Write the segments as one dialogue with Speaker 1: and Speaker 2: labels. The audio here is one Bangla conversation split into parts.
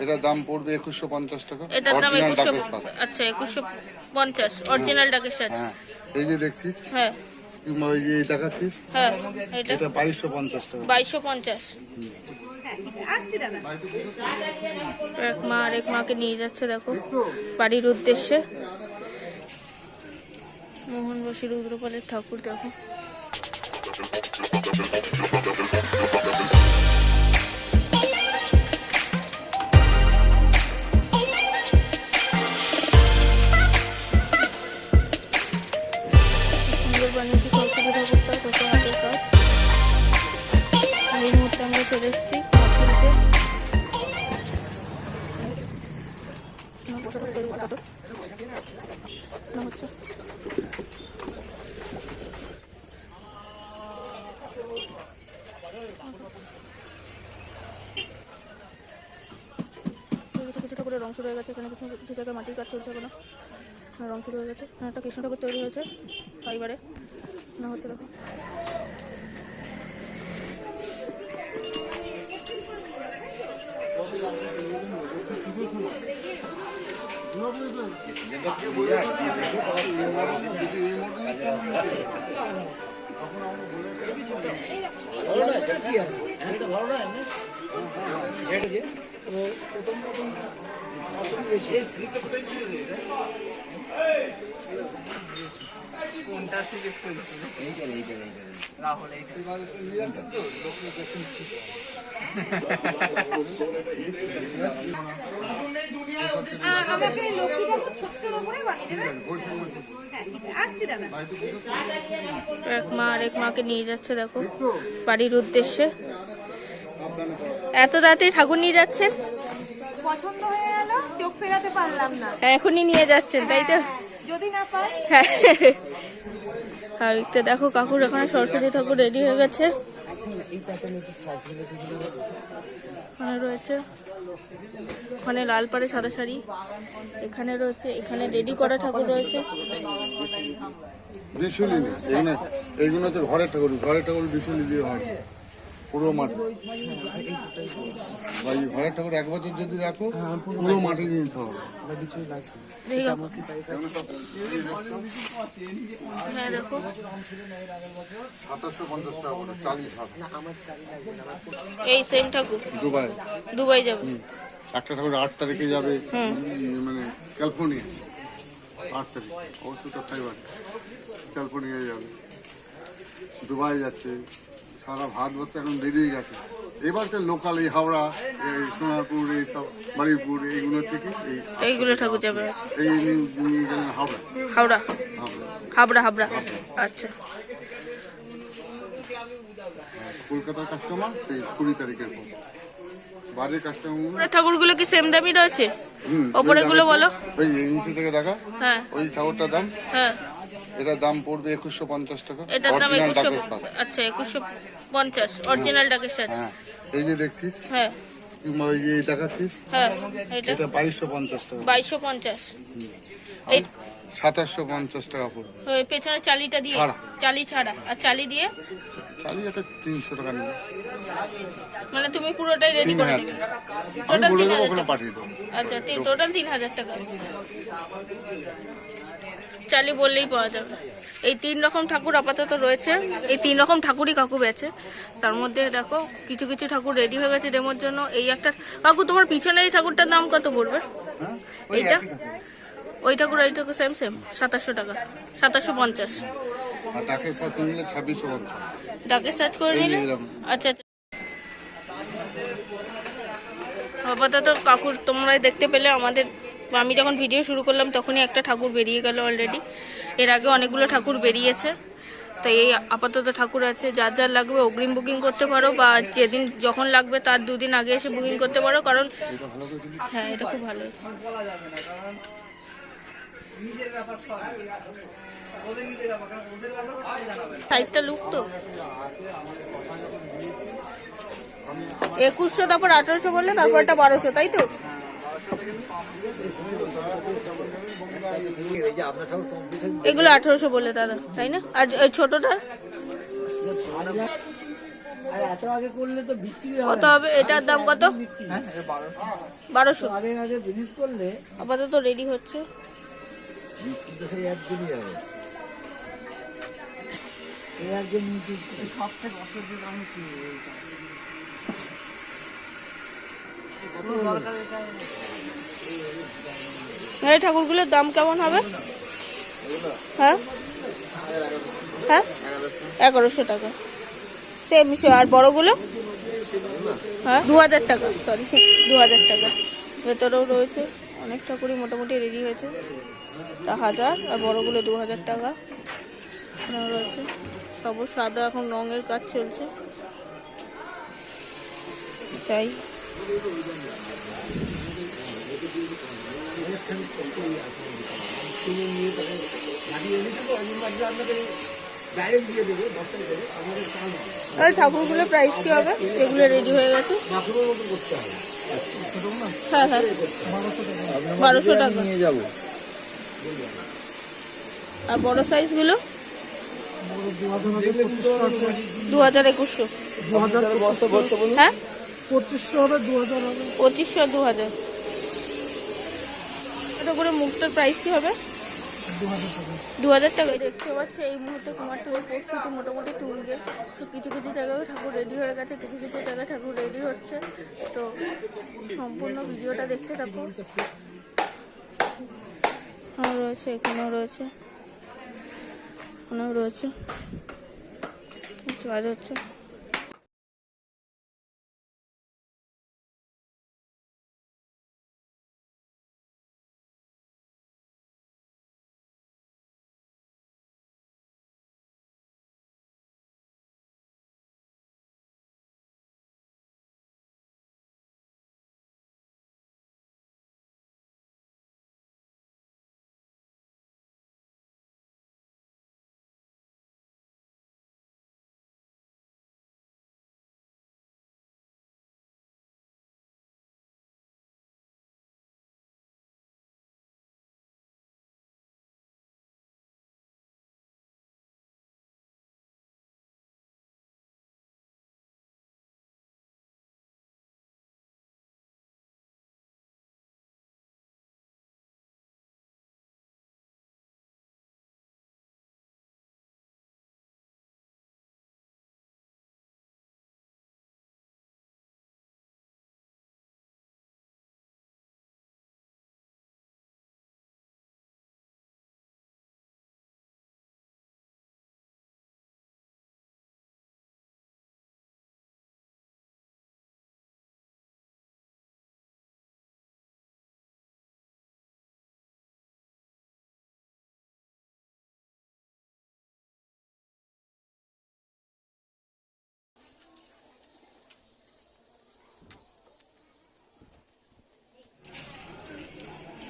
Speaker 1: এটার দাম পড়বে 2150 টাকা।
Speaker 2: এটার দাম 2100। আচ্ছা 2150 অরিজিনাল ডাকের সাজ।
Speaker 1: হ্যাঁ এই যে দেখছিস,
Speaker 2: হ্যাঁ
Speaker 1: ওই যে দেখাচ্ছিস,
Speaker 2: হ্যাঁ
Speaker 1: এটা 2250 টাকা।
Speaker 2: 2250। এক মা আর এক মাকে নিয়ে যাচ্ছে দেখো বাড়ির উদ্দেশ্যে। মোহনবাসী রুদ্রপালের ঠাকুর দেখো। বানিয়েছি সরস্বতী ঠাকুরটা, কত হাতের কাজ। এই মুহূর্তে আমরা চলে এসেছি ঠাকুরকে। কিছু ঠাকুরের রং শুরু হয়ে গেছে, এখানে কিছু জায়গায় মাটির কাজ চলছে এখনো, রং শুরু হয়ে গেছে। একটা কৃষ্ণ ঠাকুর তৈরি হয়েছে ফাইবারে না হচ্ছে দেখো। এক মা আর এক মাকে নিয়ে যাচ্ছে দেখো বাড়ির উদ্দেশ্যে। এত তাড়াতাড়ি ঠাকুর নিয়ে যাচ্ছেন?
Speaker 3: পছন্দ হয়ে গেল, চোখ ফেরাতে পারলাম না।
Speaker 2: এখনই নিয়ে যাচ্ছেন তাই তো?
Speaker 3: যদি না পাই।
Speaker 2: হ্যাঁ তো দেখো কাকুর এখানে সরস্বতী ঠাকুর রেডি হয়ে গেছে। এখানে রয়েছে, ওখানে লাল পাড়ে সাদা শাড়ি, এখানে রয়েছে, এখানে রেডি করা ঠাকুর রয়েছে।
Speaker 1: বিশুলি এইগুলো তো ঘরের ঠাকুর, ঘরের ঠাকুর বিশুলি দিয়ে হয় পুরো মাটি। ঘরের ঠাকুর 1 বছর যদি রাখো পুরো মাটি নিয়ে নিতে হবে।
Speaker 2: হ্যাঁ দেখো
Speaker 1: 2750 টাকা করে 40 হাত।
Speaker 2: এই সেম ঠাকুর দুবাই যাবে।
Speaker 1: একটা ঠাকুর 8 তারিখে যাবে, মানে ক্যালিফোর্নিয়া 8 তারিখ, অবশ্যই তো ফাইবার ক্যালিফোর্নিয়া যাবে, দুবাই যাচ্ছে, সারা ভারতবর্ষে এখন বেরিয়ে গেছে। এবার তো লোকাল এই হাওড়া, এই সোনারপুর, এইসব বারুইপুর, এইগুলো থেকে
Speaker 2: এইগুলো ঠাকুর যাবে।
Speaker 1: এই নিয়ে গেলেন হাওড়া
Speaker 2: হাওড়া হাবড়া হাবড়া। আচ্ছা
Speaker 1: কলকাতার কাস্টমার সেই 20 তারিখের পর, বাইরের কাস্টমার।
Speaker 2: ঠাকুরগুলো কি সেম দামই রয়েছে? ওপরে গুলো বলো।
Speaker 1: ওই নিচে থেকে দেখা,
Speaker 2: হ্যাঁ
Speaker 1: ওই ঠাকুরটার দাম,
Speaker 2: হ্যাঁ
Speaker 1: এটার দাম পড়বে 2150 টাকা।
Speaker 2: এটার দাম 2100। আচ্ছা 2150 অরিজিনাল ডাকের সাজ।
Speaker 1: হ্যাঁ এই যে দেখছিস,
Speaker 2: হ্যাঁ
Speaker 1: ওই যে দেখাচ্ছিস,
Speaker 2: হ্যাঁ
Speaker 1: এটা 2250 টাকা।
Speaker 2: 2250। এই
Speaker 1: 2750 টাকা পড়বে।
Speaker 2: ওই পেছনে চালিটা দিয়ে, চালি ছাড়া, আর চালি দিয়ে
Speaker 1: চালি একটা 300 টাকা নেবে।
Speaker 2: মানে তুমি পুরোটাই রেডি করে দিবে?
Speaker 1: আমি বলে দেবো, ওখানে পাঠিয়ে দেবো।
Speaker 2: আচ্ছা টোটাল 3000 টাকা চালি বললেই পাওয়া যাবে। এই 3 রকম ঠাকুর আপাতত রয়েছে, এই 3 রকম ঠাকুরই কাকু বেচে। তার মধ্যে দেখো কিছু কিছু ঠাকুর রেডি হয়ে গেছে ডেমোর জন্য। এই একটা কাকু, তোমার পিছনের এই ঠাকুরটার দাম কত পড়বে? এইটা ওই ঠাকুর এই ঠাকুর সেম 2700 টাকা, 2750।
Speaker 1: আর ডাকের সাজ নিলে 2650।
Speaker 2: ডাকের সাজ করে নিলে আচ্ছা আচ্ছা। আপাতত কাকুর তোমরাই দেখতে পেলে। আমি যখন ভিডিও শুরু করলাম তখনই একটা ঠাকুর বেরিয়ে গেল অলরেডি। এর আগে অনেকগুলো ঠাকুর বেরিয়েছে। তো এই আপাতত ঠাকুর আছে। যার যার লাগবে অগ্রিম বুকিং করতে পারো, বা যেদিন যখন লাগবে তার 2 দিন আগে এসে বুকিং করতে পারো, কারণ হ্যাঁ এটা খুব ভালো হয়েছে। সাইডটা লুক তো 2100, তারপর 1800 বললে, তারপর এটা 1200, তাই তো? এগুলো 1800 বলে দাদা, তাই না? আর ছোটটা
Speaker 4: আর এত আগে করলে তো বিক্রি হবে
Speaker 2: কত হবে এটার দাম? কত? 1200।
Speaker 4: আগে আগে জিনিস করলে
Speaker 2: আপাতত রেডি হচ্ছে।
Speaker 4: বিক্রি তো সেই একদিনই হবে। এই একদিন সব থেকে অসহ্য দাম হচ্ছে
Speaker 2: এই ঠাকুরগুলোর দাম কেমন হবে? হ্যাঁ হ্যাঁ 1100 টাকা সেম। আর বড়গুলো? হ্যাঁ 2000 টাকা, সরি 2000 টাকা। ভেতরেও রয়েছে অনেক ঠাকুরই মোটামুটি রেডি হয়েছে। তা 1000 আর বড়গুলো 2000 টাকা রয়েছে। সব সাদা, এখন রঙের কাজ চলছে। চাই ঠাকুরগুলো প্রাইস কি হবে? এগুলো রেডি হয়ে গেছে। হ্যাঁ হ্যাঁ 1200 টাকা।
Speaker 4: নিয়ে যাবো।
Speaker 2: আর বড় সাইজগুলো 2100। হ্যাঁ
Speaker 4: 2500 হবে, 2000 হবে।
Speaker 2: 2500 আর 2000। এটা করে মুখটার প্রাইস কি হবে? 2000 টাকা। দেখতে পাচ্ছি এই মুহূর্তে কুমারটুলির প্রস্তুতি মোটামুটি তুলবে। তো কিছু কিছু জায়গায় ঠাকুর রেডি হয়ে গেছে, কিছু কিছু জায়গায় ঠাকুর রেডি হচ্ছে। তো সম্পূর্ণ ভিডিওটা দেখতে থাকুন। রয়েছে, এখানেও রয়েছে, ওখানেও রয়েছে, কাজ হচ্ছে।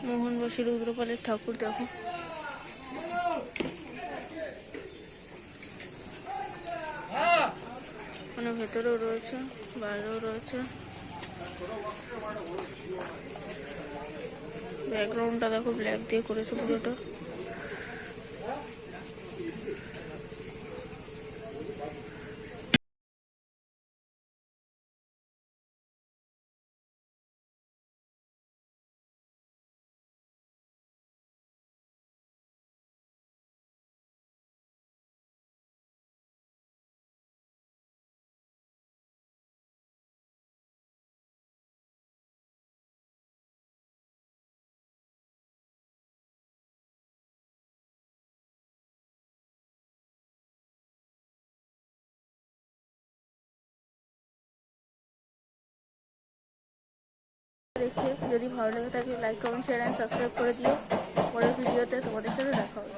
Speaker 2: মোহনবাসী রুদ্রপালের ঠাকুর দেখো। ওখানে ভেতরেও রয়েছে, বাইরেও রয়েছে। ব্যাকগ্রাউন্ডটা দেখো, ব্ল্যাক দিয়ে করেছে পুরোটা। দেখে যদি ভালো লেগে থাকে like, comment, share and subscribe করে দিও। পরের ভিডিওতে তোমাদের সাথে দেখা হবে।